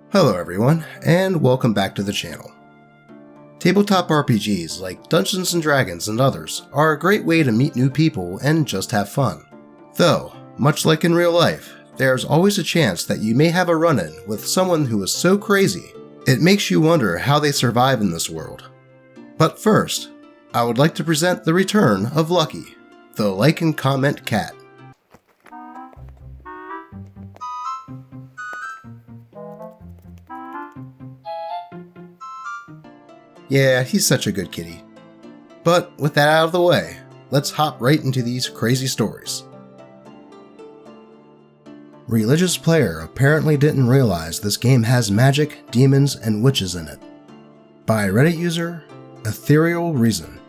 Hello everyone, and welcome back to the channel. Tabletop RPGs like Dungeons & Dragons and others are a great way to meet new people and just have fun. Though, much like in real life, there's always a chance that you may have a run-in with someone who is so crazy, it makes you wonder how they survive in this world. But first, I would like to present the return of Lucky, the like and comment cat. Yeah, he's such a good kitty. But with that out of the way, let's hop right into these crazy stories. Religious player apparently didn't realize this game has magic, demons, and witches in it. By Reddit user, Ethereal Reason.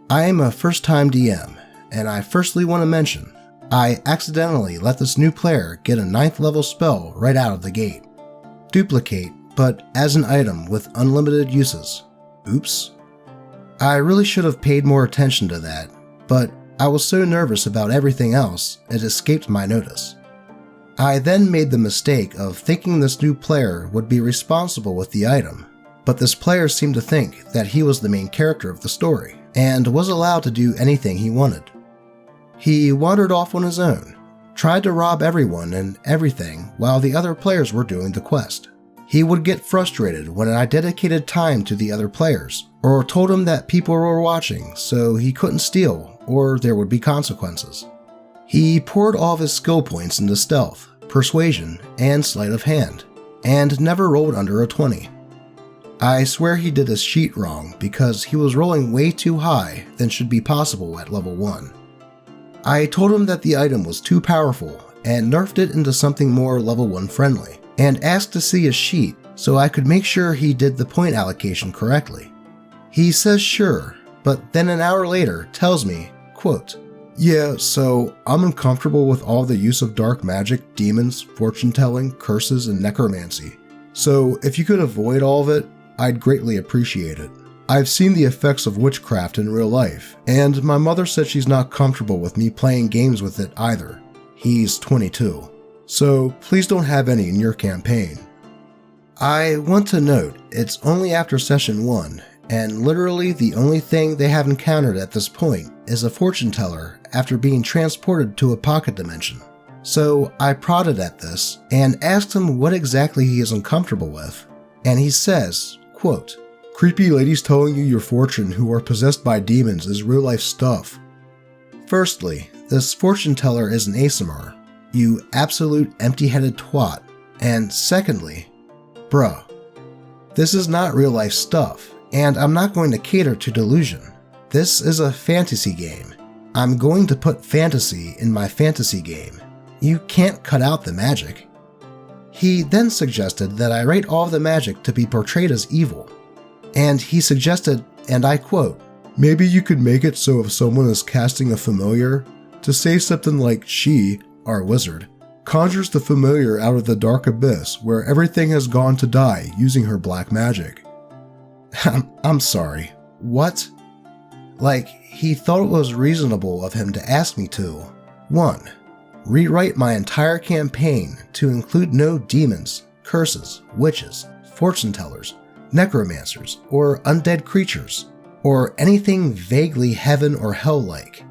I am a first-time DM, and I firstly want to mention, I accidentally let this new player get a 9th level spell right out of the gate. Duplicate, but as an item with unlimited uses. Oops. I really should have paid more attention to that, but I was so nervous about everything else, it escaped my notice. I then made the mistake of thinking this new player would be responsible with the item, but this player seemed to think that he was the main character of the story, and was allowed to do anything he wanted. He wandered off on his own, tried to rob everyone and everything while the other players were doing the quest. He would get frustrated when I dedicated time to the other players, or told him that people were watching so he couldn't steal or there would be consequences. He poured all of his skill points into stealth, persuasion, and sleight of hand, and never rolled under a 20. I swear he did his sheet wrong because he was rolling way too high than should be possible at level 1. I told him that the item was too powerful and nerfed it into something more level 1 friendly, and asked to see his sheet so I could make sure he did the point allocation correctly. He says sure, but then an hour later tells me, quote, "Yeah, so I'm uncomfortable with all the use of dark magic, demons, fortune-telling, curses, and necromancy. So if you could avoid all of it, I'd greatly appreciate it. I've seen the effects of witchcraft in real life, and my mother said she's not comfortable with me playing games with it either." He's 22. "So please don't have any in your campaign." I want to note, it's only after session 1, and literally the only thing they have encountered at this point is a fortune teller after being transported to a pocket dimension. So I prodded at this and asked him what exactly he is uncomfortable with, and he says, quote, "Creepy ladies telling you your fortune who are possessed by demons is real life stuff." Firstly, this fortune teller is an ASMR. You absolute empty-headed twat. And secondly, bruh, this is not real life stuff, and I'm not going to cater to delusion. This is a fantasy game. I'm going to put fantasy in my fantasy game. You can't cut out the magic. He then suggested that I write all of the magic to be portrayed as evil. And he suggested, and I quote, "Maybe you could make it so if someone is casting a familiar, to say something like she, our wizard, conjures the familiar out of the dark abyss where everything has gone to die using her black magic." I'm sorry, what? Like, he thought it was reasonable of him to ask me to 1. Rewrite my entire campaign to include no demons, curses, witches, fortune tellers, necromancers, or undead creatures, or anything vaguely heaven or hell-like.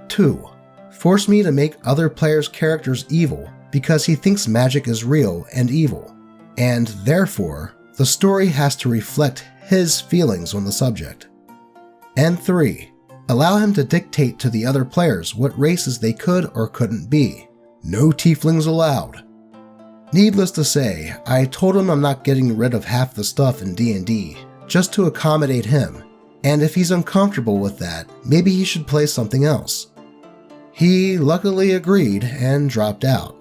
2. Force me to make other players' characters evil because he thinks magic is real and evil, and therefore, the story has to reflect his feelings on the subject. And 3. Allow him to dictate to the other players what races they could or couldn't be. No tieflings allowed. Needless to say, I told him I'm not getting rid of half the stuff in D&D, just to accommodate him, and if he's uncomfortable with that, maybe he should play something else. He luckily agreed and dropped out.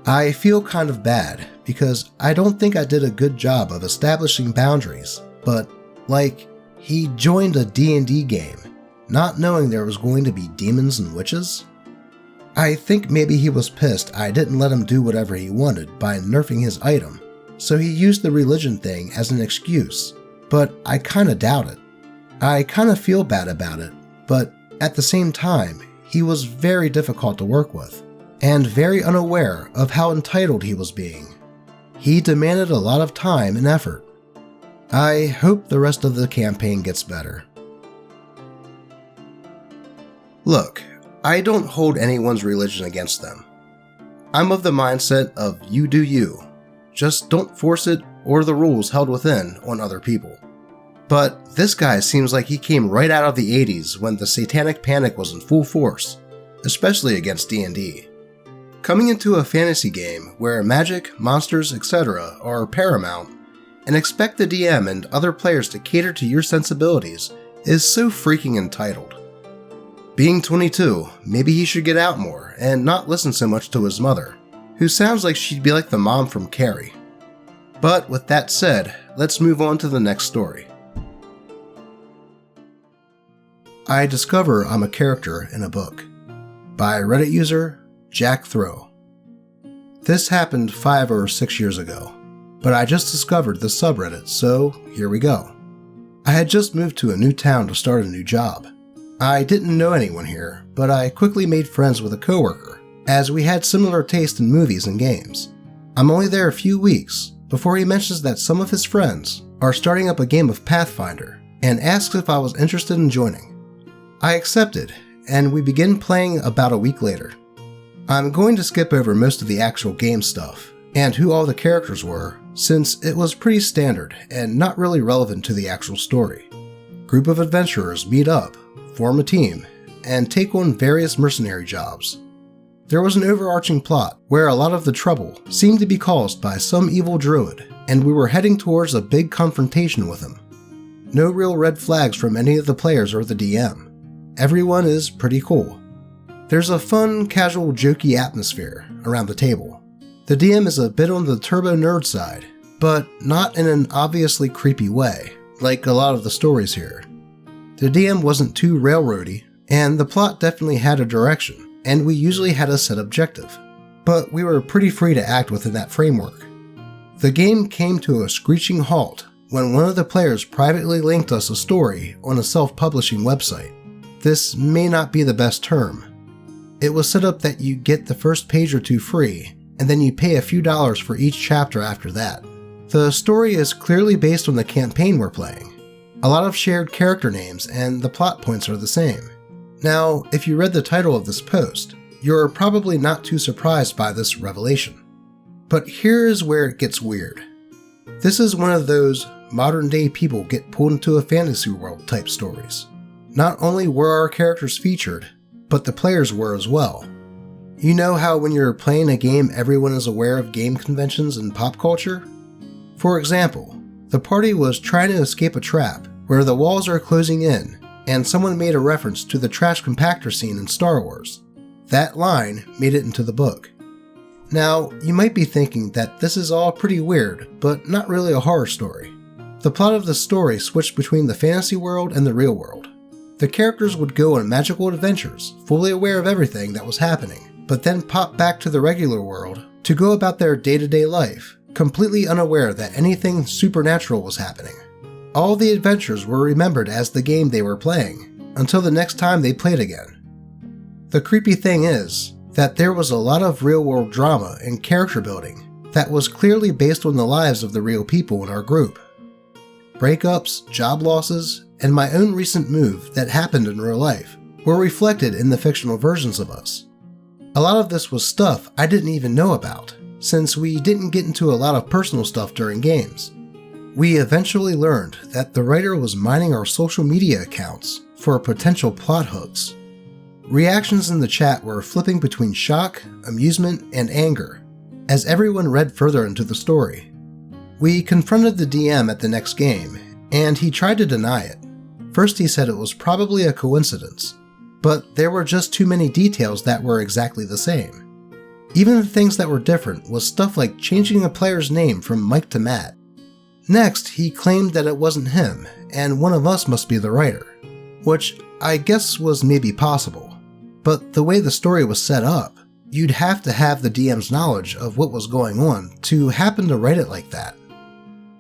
I feel kind of bad because I don't think I did a good job of establishing boundaries, but like, he joined a D&D game, not knowing there was going to be demons and witches. I think maybe he was pissed I didn't let him do whatever he wanted by nerfing his item, so he used the religion thing as an excuse, but I kinda doubt it. I kinda feel bad about it, but at the same time, he was very difficult to work with, and very unaware of how entitled he was being. he demanded a lot of time and effort. I hope the rest of the campaign gets better. Look, I don't hold anyone's religion against them. I'm of the mindset of you do you. Just don't force it or the rules held within on other people. But this guy seems like he came right out of the 80s when the satanic panic was in full force, especially against D&D. Coming into a fantasy game where magic, monsters, etc. are paramount, and expect the DM and other players to cater to your sensibilities is so freaking entitled. Being 22, maybe he should get out more and not listen so much to his mother, who sounds like she'd be like the mom from Carrie. But with that said, let's move on to the next story. I discover I'm a character in a book. By Reddit user Jack Throw. This happened 5 or 6 years ago, but I just discovered the subreddit, so here we go. I had just moved to a new town to start a new job. I didn't know anyone here, but I quickly made friends with a coworker, as we had similar taste in movies and games. I'm only there a few weeks before he mentions that some of his friends are starting up a game of Pathfinder and asks if I was interested in joining. I accepted, and we begin playing about a week later. I'm going to skip over most of the actual game stuff and who all the characters were, since it was pretty standard and not really relevant to the actual story. Group of adventurers meet up, form a team, and take on various mercenary jobs. There was an overarching plot where a lot of the trouble seemed to be caused by some evil druid, and we were heading towards a big confrontation with him. No real red flags from any of the players or the DM. Everyone is pretty cool. There's a fun, casual, jokey atmosphere around the table. The DM is a bit on the turbo nerd side, but not in an obviously creepy way, like a lot of the stories here. The DM wasn't too railroady, and the plot definitely had a direction, and we usually had a set objective, but we were pretty free to act within that framework. The game came to a screeching halt when one of the players privately linked us a story on a self-publishing website. This may not be the best term. It was set up that you get the first page or two free, and then you pay a few dollars for each chapter after that. The story is clearly based on the campaign we're playing. A lot of shared character names, and the plot points are the same. Now, if you read the title of this post, you're probably not too surprised by this revelation. But here is where it gets weird. This is one of those modern-day people get pulled into a fantasy world type stories. Not only were our characters featured, but the players were as well. You know how when you're playing a game everyone is aware of game conventions and pop culture? For example, the party was trying to escape a trap where the walls are closing in, and someone made a reference to the trash compactor scene in Star Wars. That line made it into the book. Now, you might be thinking that this is all pretty weird, but not really a horror story. The plot of the story switched between the fantasy world and the real world. The characters would go on magical adventures, fully aware of everything that was happening, but then pop back to the regular world to go about their day-to-day life, completely unaware that anything supernatural was happening. All the adventures were remembered as the game they were playing, until the next time they played again. The creepy thing is that there was a lot of real-world drama and character building that was clearly based on the lives of the real people in our group. Breakups, job losses, and my own recent move that happened in real life were reflected in the fictional versions of us. A lot of this was stuff I didn't even know about, since we didn't get into a lot of personal stuff during games. We eventually learned that the writer was mining our social media accounts for potential plot hooks. Reactions in the chat were flipping between shock, amusement, and anger, as everyone read further into the story. We confronted the DM at the next game, and he tried to deny it. First he said it was probably a coincidence, but there were just too many details that were exactly the same. Even the things that were different was stuff like changing a player's name from Mike to Matt. Next, he claimed that it wasn't him, and one of us must be the writer, which I guess was maybe possible. But the way the story was set up, you'd have to have the DM's knowledge of what was going on to happen to write it like that.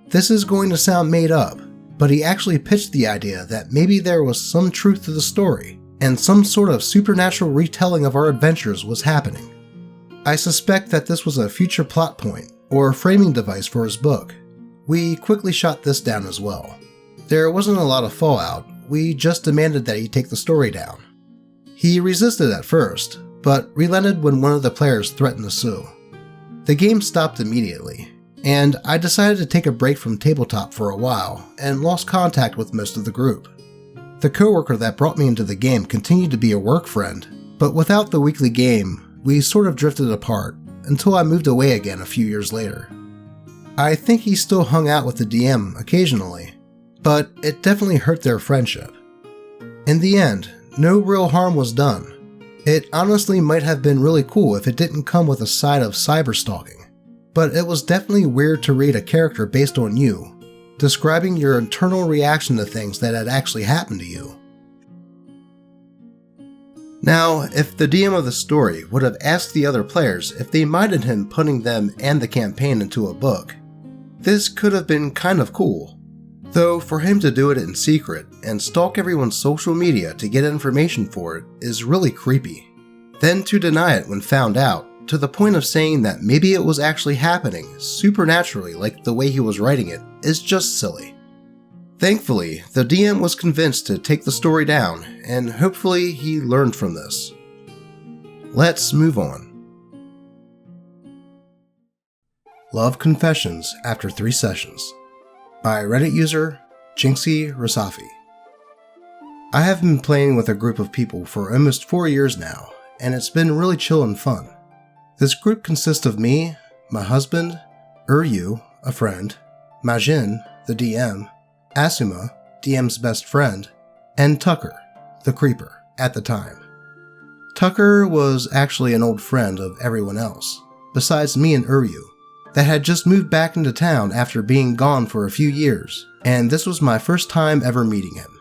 This is going to sound made up, but he actually pitched the idea that maybe there was some truth to the story, and some sort of supernatural retelling of our adventures was happening. I suspect that this was a future plot point, or framing device for his book. We quickly shot this down as well. There wasn't a lot of fallout, we just demanded that he take the story down. He resisted at first, but relented when one of the players threatened to sue. The game stopped immediately, and I decided to take a break from tabletop for a while and lost contact with most of the group. The coworker that brought me into the game continued to be a work friend, but without the weekly game, we sort of drifted apart until I moved away again a few years later. I think he still hung out with the DM occasionally, but it definitely hurt their friendship. In the end, no real harm was done. It honestly might have been really cool if it didn't come with a side of cyberstalking, but it was definitely weird to read a character based on you, describing your internal reaction to things that had actually happened to you. Now, if the DM of the story would have asked the other players if they minded him putting them and the campaign into a book, this could have been kind of cool. Though for him to do it in secret and stalk everyone's social media to get information for it is really creepy. Then to deny it when found out, to the point of saying that maybe it was actually happening supernaturally like the way he was writing it, is just silly. Thankfully, the DM was convinced to take the story down, and hopefully he learned from this. Let's move on. Love Confessions After 3 Sessions by Reddit user Jinxie Rasafi. I have been playing with a group of people for almost 4 years now, and it's been really chill and fun. This group consists of me, my husband, Uryu, a friend, Majin, the DM, Asuma, DM's best friend, and Tucker, the creeper, at the time. Tucker was actually an old friend of everyone else, besides me and Uryu, that had just moved back into town after being gone for a few years, and this was my first time ever meeting him.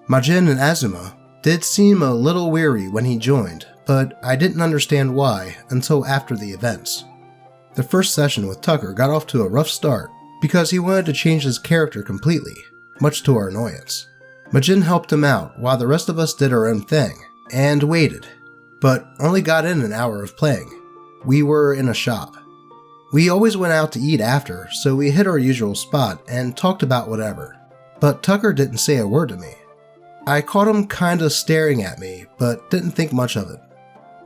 Majin and Asuma did seem a little weary when he joined, but I didn't understand why until after the events. The first session with Tucker got off to a rough start because he wanted to change his character completely, much to our annoyance. Majin helped him out while the rest of us did our own thing, and waited, but only got in an hour of playing. We were in a shop. We always went out to eat after, so we hit our usual spot and talked about whatever, but Tucker didn't say a word to me. I caught him kinda staring at me, but didn't think much of it.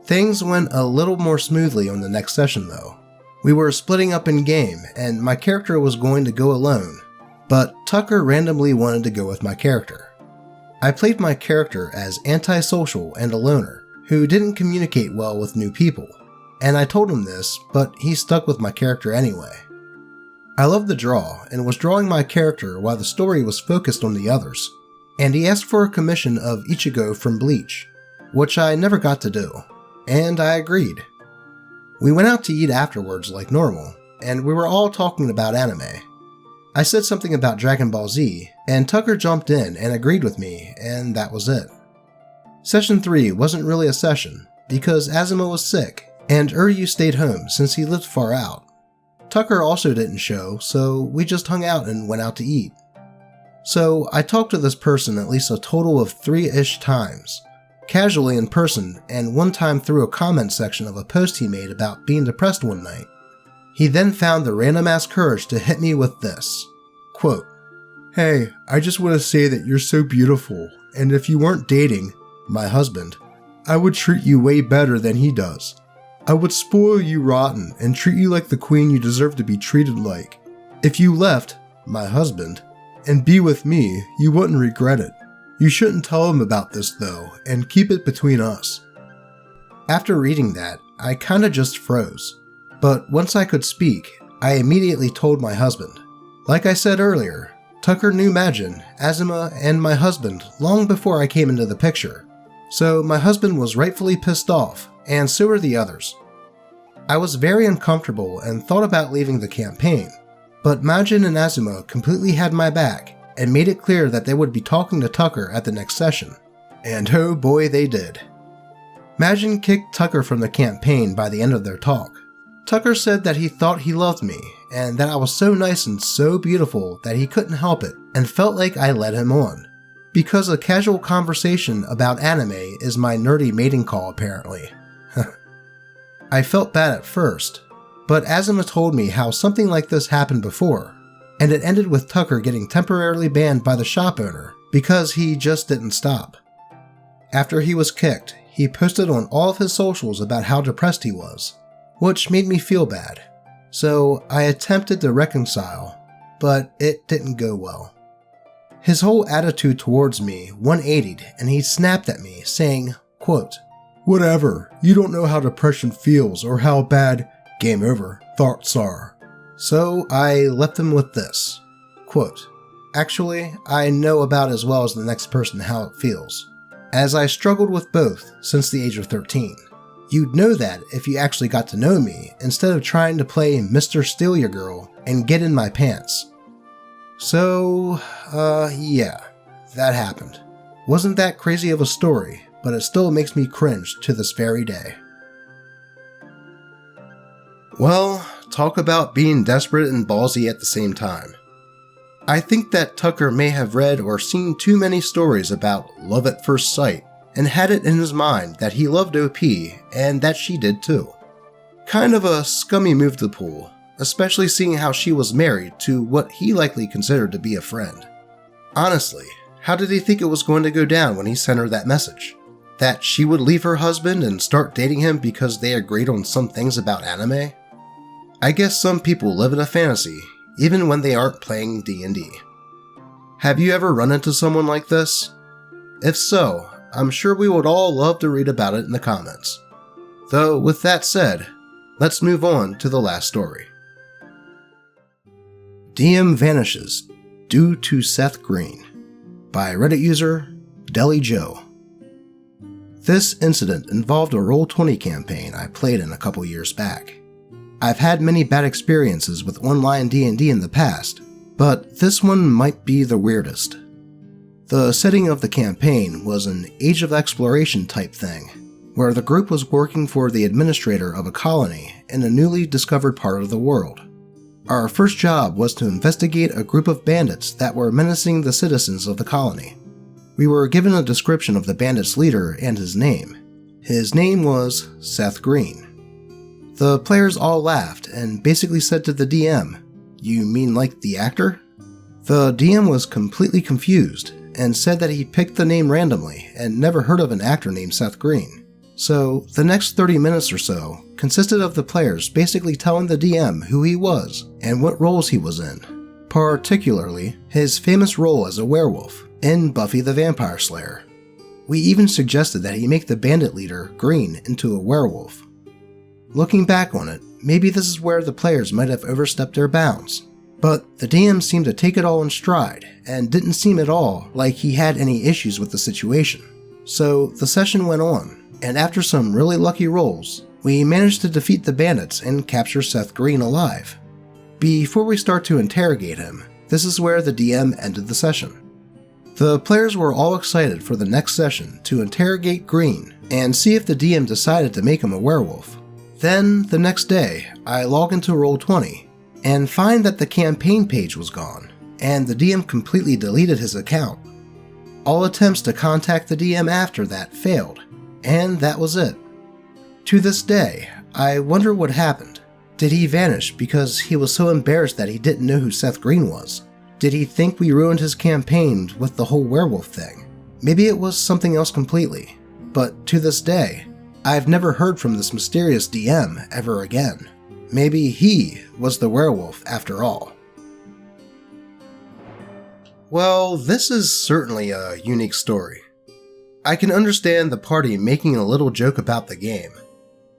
Things went a little more smoothly on the next session though. We were splitting up in game, and my character was going to go alone, but Tucker randomly wanted to go with my character. I played my character as antisocial and a loner, who didn't communicate well with new people, and I told him this, but he stuck with my character anyway. I loved the draw, and was drawing my character while the story was focused on the others, and he asked for a commission of Ichigo from Bleach, which I never got to do, and I agreed. We went out to eat afterwards like normal, and we were all talking about anime. I said something about Dragon Ball Z, and Tucker jumped in and agreed with me, and that was it. Session 3 wasn't really a session, because Asuma was sick, and Uryu stayed home since he lived far out. Tucker also didn't show, so we just hung out and went out to eat. So I talked to this person at least a total of 3-ish times, casually in person and one time through a comment section of a post he made about being depressed one night. He then found the random ass courage to hit me with this, quote, "Hey, I just want to say that you're so beautiful, and if you weren't dating my husband, I would treat you way better than he does. I would spoil you rotten and treat you like the queen you deserve to be treated like. If you left my husband and be with me, you wouldn't regret it. You shouldn't tell him about this though, and keep it between us." After reading that, I kinda just froze. But once I could speak, I immediately told my husband. Like I said earlier, Tucker knew Majin, Asuma, and my husband long before I came into the picture, so my husband was rightfully pissed off, and so were the others. I was very uncomfortable and thought about leaving the campaign, but Majin and Asuma completely had my back and made it clear that they would be talking to Tucker at the next session. And oh boy they did. Majin kicked Tucker from the campaign by the end of their talk. Tucker said that he thought he loved me, and that I was so nice and so beautiful that he couldn't help it, and felt like I led him on. Because a casual conversation about anime is my nerdy mating call apparently. I felt bad at first, but Azuma told me how something like this happened before, and it ended with Tucker getting temporarily banned by the shop owner because he just didn't stop. After he was kicked, he posted on all of his socials about how depressed he was, which made me feel bad, so I attempted to reconcile, but it didn't go well. His whole attitude towards me 180'd and he snapped at me saying, quote, "Whatever, you don't know how depression feels or how bad, game over, thoughts are." So I left him with this, quote, "Actually, I know about as well as the next person how it feels, as I struggled with both since the age of 13. You'd know that if you actually got to know me instead of trying to play Mr. Steal Your Girl and get in my pants." So, yeah, that happened. Wasn't that crazy of a story, but it still makes me cringe to this very day. Well, talk about being desperate and ballsy at the same time. I think that Tucker may have read or seen too many stories about love at first sight and had it in his mind that he loved OP and that she did too. Kind of a scummy move to pull, especially seeing how she was married to what he likely considered to be a friend. Honestly, how did he think it was going to go down when he sent her that message? That she would leave her husband and start dating him because they agreed on some things about anime? I guess some people live in a fantasy, even when they aren't playing D&D. Have you ever run into someone like this? If so, I'm sure we would all love to read about it in the comments. Though, with that said, let's move on to the last story. DM vanishes due to Seth Green by Reddit user Deli Joe. This incident involved a Roll20 campaign I played in a couple years back. I've had many bad experiences with online D&D in the past, but this one might be the weirdest. The setting of the campaign was an Age of Exploration type thing, where the group was working for the administrator of a colony in a newly discovered part of the world. Our first job was to investigate a group of bandits that were menacing the citizens of the colony. We were given a description of the bandits' leader and his name. His name was Seth Green. The players all laughed and basically said to the DM, "You mean like the actor?" The DM was completely confused and said that he picked the name randomly and never heard of an actor named Seth Green. So the next 30 minutes or so consisted of the players basically telling the DM who he was and what roles he was in, particularly his famous role as a werewolf in Buffy the Vampire Slayer. We even suggested that he make the bandit leader, Green, into a werewolf. Looking back on it, maybe this is where the players might have overstepped their bounds, but the DM seemed to take it all in stride and didn't seem at all like he had any issues with the situation. So the session went on, and after some really lucky rolls, we managed to defeat the bandits and capture Seth Green alive. Before we start to interrogate him, this is where the DM ended the session. The players were all excited for the next session to interrogate Green and see if the DM decided to make him a werewolf. Then, the next day, I log into Roll20 and find that the campaign page was gone, and the DM completely deleted his account. All attempts to contact the DM after that failed, and that was it. To this day, I wonder what happened. Did he vanish because he was so embarrassed that he didn't know who Seth Green was? Did he think we ruined his campaign with the whole werewolf thing? Maybe it was something else completely. But to this day, I've never heard from this mysterious DM ever again. Maybe he was the werewolf after all. Well, this is certainly a unique story. I can understand the party making a little joke about the game,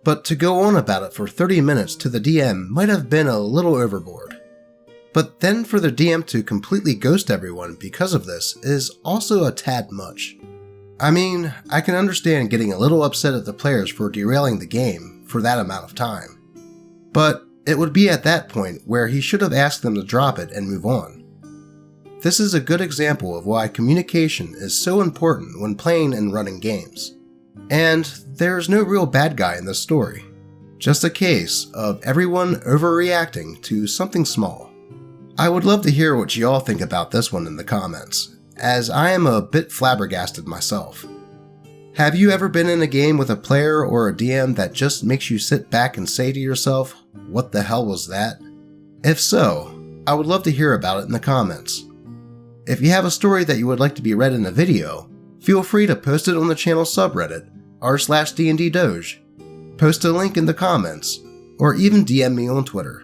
but to go on about it for 30 minutes to the DM might have been a little overboard. But then for the DM to completely ghost everyone because of this is also a tad much. I mean, I can understand getting a little upset at the players for derailing the game for that amount of time. But it would be at that point where he should have asked them to drop it and move on. This is a good example of why communication is so important when playing and running games. And there's no real bad guy in this story. Just a case of everyone overreacting to something small. I would love to hear what you all think about this one in the comments, as I am a bit flabbergasted myself. Have you ever been in a game with a player or a DM that just makes you sit back and say to yourself, what the hell was that? If so, I would love to hear about it in the comments. If you have a story that you would like to be read in a video, feel free to post it on the channel subreddit r/DnD Doge, post a link in the comments, or even DM me on Twitter.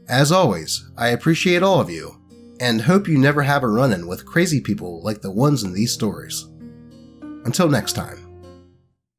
As always, I appreciate all of you, and hope you never have a run-in with crazy people like the ones in these stories. Until next time.